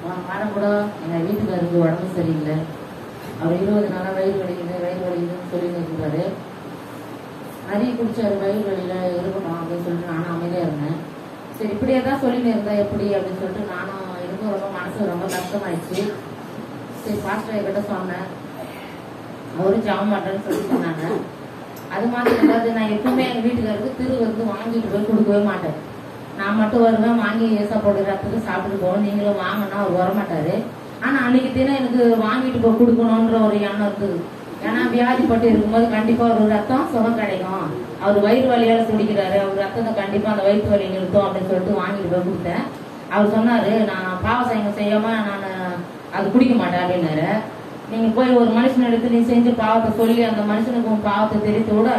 போன வாரம் கூட எங்கள் வீட்டுக்காருக்கு உடம்பு சரியில்லை. அவர் 20 நாளாக வயிறு வலிக்குதுன்னு சொல்லி இருக்கிறாரு. நிறைய குடிச்சாரு, வயிறு வலியில் இருக்கணும் அப்படின்னு சொல்லிட்டு நானும் அமைதியாக இருந்தேன். சரி இப்படியே தான் சொல்லின்னு இருந்தா எப்படி அப்படின்னு சொல்லிட்டு நானும் எனக்கும் ரொம்ப மனசு ரொம்ப கஷ்டமாயிடுச்சு. சரி பாஸ்டர் கிட்ட சொன்னேன், அவரும் ஜாம மாட்டேன்னு சொல்லி சொன்னாங்க. அது மாதிரி ஏதாவது நான் எப்பவுமே எங்கள் வீட்டுக்காருக்கு திரு வந்து வாங்கிட்டு போய் கொடுக்கவே மாட்டேன். நான் மட்டும் வருவேன், வாங்கி ஏசா போட்டு ரத்துக்கு சாப்பிட்டு போவோம், நீங்களும் வாங்கினா அவர் வரமாட்டாரு. ஆனா அன்னைக்கு தினம் எனக்கு வாங்கிட்டு போய் கொடுக்கணுன்ற ஒரு எண்ணம் இருக்குது. ஏன்னா வியாதிப்பட்டு இருக்கும்போது கண்டிப்பா ஒரு ரத்தம் சுகம் கிடைக்கும், அவர் வயிறு வலியால துடிக்கிறாரு, அவர் ரத்தத்தை கண்டிப்பா அந்த வயிற்று வலி நிறுத்தும் அப்படின்னு சொல்லிட்டு வாங்கிட்டு போய் கொடுத்தேன். அவர் சொன்னாரு, நான் பாவம் செய்யாம நான் அது குடிக்க மாட்டேன் அப்படின்னாரு. நீங்க போய் ஒரு மனுஷன் எடுத்து நீ செஞ்ச பாவத்தை சொல்லி அந்த மனுஷனுக்கு உன் பாவத்தை தெரிவித்து விட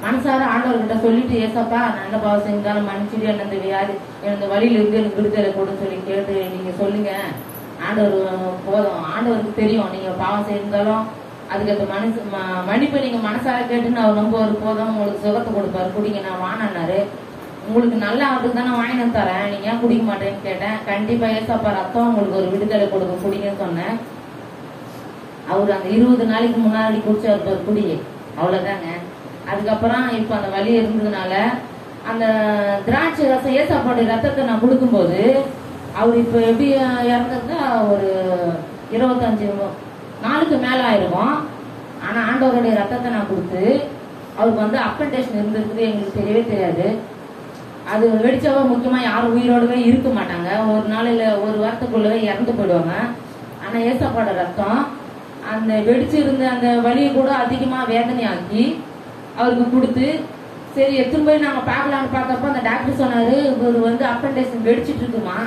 மனசார ஆண்டவர்கிட்ட சொல்லிட்டு, ஏசப்பா நல்ல பாவம் செஞ்சாலும் மன்னிச்சுட்டு என்ன இந்த வியாதி இந்த வழியில இருந்து எனக்கு விடுதலை கொடுன்னு சொல்லி கேட்டு நீங்க சொல்லுங்க. ஆண்டவர் போதும், ஆண்டவருக்கு தெரியும் நீங்க பாவம் செய்தாலும் அதுக்கேற்ற மன்னிப்பு நீங்க மனசார கேட்டுன்னு அவர் ரொம்ப ஒரு போதும் உங்களுக்கு சுகத்தை கொடுப்பாரு, குடிங்க நான் வானாரு. உங்களுக்கு நல்லா ஆகுதுக்கு தானே வாங்கினு தரேன், நீங்க ஏன் குடிக்க மாட்டேன்னு கேட்டேன். கண்டிப்பா ஏசப்பா ரத்தம் உங்களுக்கு ஒரு விடுதலை கொடுக்க குடிங்கன்னு சொன்னேன். அவரு அந்த 20 நாளைக்கு முன்னாடி குடிச்சாரு குடி, அவ்வளவுதாங்க. அதுக்கப்புறம் இப்ப அந்த வலி இருந்ததுனால அந்த திராட்சை ரசம் ஏசாப்பாடு ரத்தத்தை நான் கொடுக்கும்போது அவர் இப்ப எப்படி இறந்தது ஒரு 25 நாளுக்கு மேல ஆயிருக்கும். ஆனா ஆண்டவருடைய ரத்தத்தை நான் கொடுத்து அவருக்கு வந்து அப்பன்டேஷன் இருந்திருக்குது, எங்களுக்கு தெரியவே தெரியாது. அது வெடிச்சவ முக்கியமா யாரும் உயிரோடவே இருக்க மாட்டாங்க, ஒரு நாளையில ஒரு வாரத்துக்குள்ளவே இறந்து போயிடுவாங்க. ஆனா ஏசாப்பாட ரத்தம் அந்த வெடிச்சிருந்த அந்த வலியை கூட அதிகமா வேதனையாக்கி அவருக்கு கொடுத்து, சரி எத்தனை போய் நாங்க பார்க்கலான்னு பார்த்தப்ப அந்த டாக்டர் சொன்னாரு, இவர் வந்து அப்பன்டேஷன் வெடிச்சிட்டு இருக்குமா,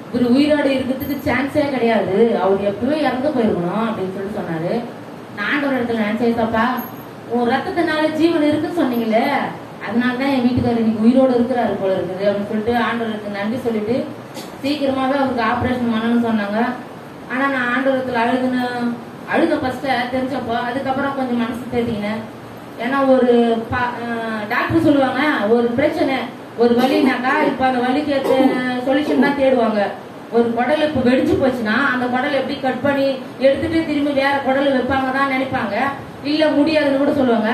இவர் உயிரோடு இருக்கிறதுக்கு சான்ஸே கிடையாது, அவர் எப்பவே இறந்து போயிருக்கணும் அப்படின்னு சொல்லி சொன்னாரு. நான் ஆண்டவர் இடத்துல நினைச்சேப்பா, உன் ரத்தத்தினால ஜீவன் இருக்குன்னு சொன்னீங்களே, அதனாலதான் என் வீட்டுக்காரர் இன்னைக்கு உயிரோடு இருக்கிறாரு போல இருக்குது அப்படின்னு சொல்லிட்டு ஆண்டவருக்கு நன்றி சொல்லிட்டு சீக்கிரமாவே அவருக்கு ஆபரேஷன் பண்ணணும்னு சொன்னாங்க. ஆனா நான் ஆண்டவரத்துல அழுத ஃபர்ஸ்ட் தெரிஞ்சப்போ அதுக்கப்புறம் கொஞ்சம் மனசு தேர்த்திக்கினேன். ஏன்னா ஒரு டாக்டர் சொல்லுவாங்க, ஒரு பிரச்சனை ஒரு வலினாக்கா இப்ப அந்த வலிக்கு சொல்யூஷன் தான் தேடுவாங்க. ஒரு குடல் இப்ப வெடிச்சு போச்சுன்னா அந்த குடல் எப்படி கட் பண்ணி எடுத்துட்டு திரும்பி வேற குடல் வைப்பாங்க தான் நினைப்பாங்க, இல்ல முடியாதுன்னு கூட சொல்லுவாங்க.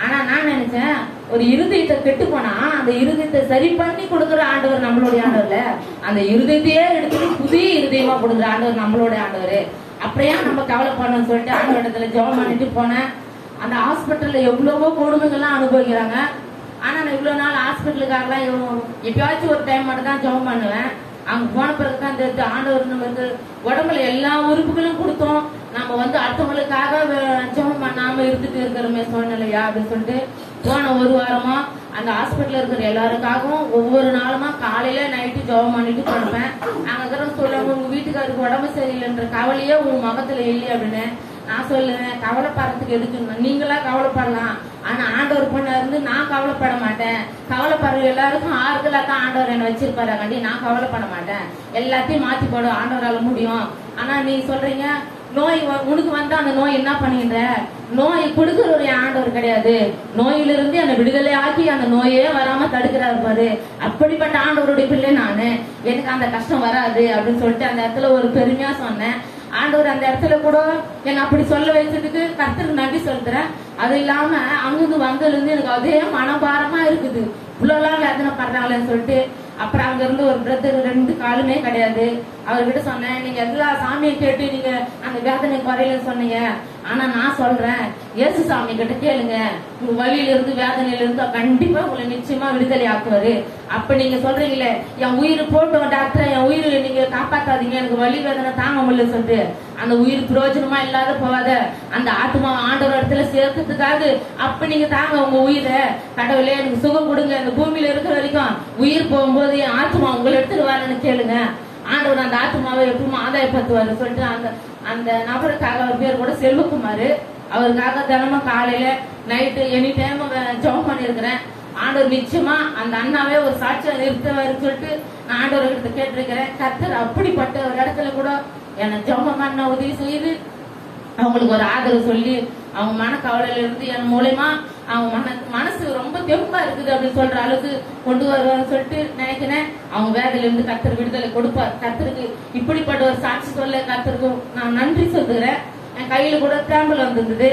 ஆனா நான் நினைச்சேன், ஒரு இருதயத்தை கெட்டு போனா அந்த இருதயத்தை சரி பண்ணி கொடுக்குற ஆண்டவர் நம்மளுடைய ஆண்டவர்ல, அந்த இருதயத்தையே எடுத்துட்டு புதிய இருதயமா கொடுக்குற ஆண்டவர் நம்மளுடைய ஆண்டவர். அப்படியே நம்ம கவலைப்படணும்னு சொல்லிட்டு ஆண்டவரிடத்துல ஜெபம் பண்ணிட்டு போனேன். அந்த ஹாஸ்பிட்டல்ல எவ்வளவோ கொடுமைகள்லாம் அனுபவிக்கிறாங்க. ஆனா நான் இவ்வளவு நாள் ஹாஸ்பிட்டலுக்காகலாம் எப்பயாச்சும் ஒரு டைம் மட்டும் தான் ஜெபம் பண்ணுவேன். அங்க போன பிறகுதான் தெரிஞ்சு ஆண்டவர் நமக்கு உடம்புல எல்லா உறுப்புகளும் கொடுத்தோம், நம்ம வந்து அடுத்தவங்களுக்காக ஜெபம் பண்ணாம இருந்துட்டு இருக்கிறோமே சூழ்நிலையா அப்படின்னு சொல்லிட்டு போன ஒரு வாரமா அந்த ஹாஸ்பிட்டல்ல இருக்கிற எல்லாருக்காகவும் ஒவ்வொரு நாளுமா காலையில நைட்டு ஜெபம் பண்ணிட்டு கொடுப்பேன். அங்க சொல்லுவாங்க, உங்க வீட்டுக்காருக்கு உடம்பு சரியில்லைன்ற கவலையே உங்க முகத்துல இல்லை அப்படின்னு. நான் சொல்லுவேன், கவலைப்படுறதுக்கு எதுக்கு, நீங்களா கவலைப்படலாம், ஆனா ஆண்டவர் பொண்ணா இருந்து நான் கவலைப்பட மாட்டேன். கவலைப்படுற எல்லாருக்கும் ஆறுதலா தான் ஆண்டவர் என்ன வச்சிருப்பாரு, கண்டி நான் கவலைப்பட மாட்டேன், எல்லாத்தையும் மாத்தி போட ஆண்டவரால முடியும். ஆனா நீ சொல்றீங்க நோய் உனக்கு வந்தா அந்த நோய் என்ன பண்ணுகின்ற, நோய் கொடுக்கிற ஒரு ஆண்டவர் கிடையாது, நோயிலிருந்து அந்த விடுதலை ஆக்கி அந்த நோயே வராம தடுக்கிறாரு பாரு, அப்படிப்பட்ட ஆண்டவருடைய பிள்ளை நானு, எனக்கு அந்த கஷ்டம் வராது அப்படின்னு சொல்லிட்டு அந்த இடத்துல ஒரு பெருமையா சொன்னேன். ஆண்டவர் அந்த இடத்துல கூட என்ன அப்படி சொல்ல வச்சதுக்கு கர்த்தருக்கு நன்றி சொல்றேன். அது இல்லாம அங்கிருந்து வந்ததுல இருந்து எனக்கு அதே மனபாரமா இருக்குது, இவ்வளவுலாம் வேதனை பண்றாங்களேன்னு சொல்லிட்டு. அப்புறம் அங்க இருந்து ஒரு பிரதர் 2 காலுமே கிடையாது, அவர்கிட்ட சொன்னேன், நீங்க எல்லா சாமியை கேட்டு நீங்க அந்த வேதனை குறையிலன்னு சொன்னீங்க, ஆனா நான் சொல்றேன் இயேசு சாமி கிட்ட கேளுங்க, உங்க வழியில இருந்து வேதனையில இருந்து கண்டிப்பா உங்களை நிச்சயமா விடுதலை ஆக்குவாரு. அப்ப நீங்க சொல்றீங்களே என் உயிர் போட்டோம் டாக்டர், என் உயிரை நீங்க காப்பாத்தாதீங்க, எனக்கு வலி வேதனை தாங்க முடியல சொல்லிட்டு அந்த உயிர் பிரயோஜனமா இல்லாத போவாத, அந்த ஆத்மா ஆண்டவர் இடத்துல சேர்க்கறதுக்காக அப்ப நீங்க தாங்க உங்க உயிரை, கடவுளே எனக்கு சுகம் கொடுங்க, அந்த பூமியில இருக்கிற வரைக்கும் உயிர் போகும்போது என் ஆத்மா உங்களை எடுத்துட்டு வரேன்னு கேளுங்க, ஆண்டவர் அந்த ஆத்மாவை எப்பவும் ஆதாயப்படுத்துவாரு சொல்லிட்டு அந்த நபருக்காக அவர் பேர் கூட செல்வகுமாரு, அவருக்காக தினமும் காலையில நைட்டு எனி டைம் ஜெபம் பண்ணிருக்கிறேன். ஆண்டவர் நிச்சயமா அந்த அண்ணாவே ஒரு சாட்சியா நிறுத்துவாரு சொல்லிட்டு நான் ஆண்டவர்கிட்ட கேட்டிருக்கிறேன். கர்த்தர் அப்படிப்பட்ட ஒரு இடத்துல கூட என்ன ஜெபம் பண்ண உதவி செய்து அவங்களுக்கு ஒரு ஆதரவு சொல்லி அவங்க மனக்கவலையில இருந்து என் மூலமா அவங்க மனசு ரொம்ப தெம்பா இருக்குது அப்படின்னு சொல்ற அளவுக்கு கொண்டு வருவான்னு சொல்லிட்டு நினைக்கிறேன். அவங்க வேதனையில இருந்து கர்த்தர் விடுதலை கொடுப்பார். கர்த்தருக்கு இப்படிப்பட்ட ஒரு சாட்சி சொல்ல கர்த்தருக்கு நான் நன்றி சொல்லுகிறேன். என் கையில கூட டேம்பிள் வந்திருந்தது.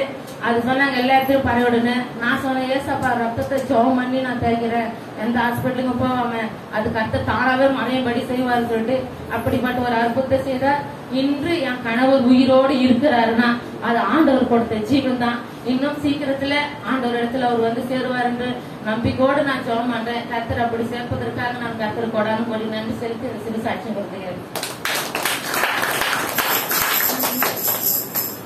அது சொன்னாங்க எல்லாத்தையும் பரவிடுன்னு. நான் சொன்னேன், ஏசப்பா ரத்தத்தை ஜெபம் பண்ணி நான் தேய்க்கிறேன், எந்த ஹாஸ்பிட்டலுக்கும் போகாம அது கர்த்தர் தானாவே மறையும்படி செய்வார்னு சொல்லிட்டு அப்படிப்பட்ட ஒரு அற்புதத்தை செய்தார். இன்று என் கணவர் உயிரோடு இருக்கிறாருன்னா அது ஆண்டவர் கொடுத்த ஜீவன் தான். இன்னும் சீக்கிரத்துல ஆண்டவர் இடத்துல அவர் வந்து சேருவார் என்று நம்பிக்கையோடு நான் ஜெபம் பண்றேன். கர்த்தர் அப்படி சேர்ப்பதற்காக நான் கர்த்தர் கொடான்னு சொல்லி நன்றி செலுத்தி சிறு சாட்சியம் கொடுத்துக்கிறேன்.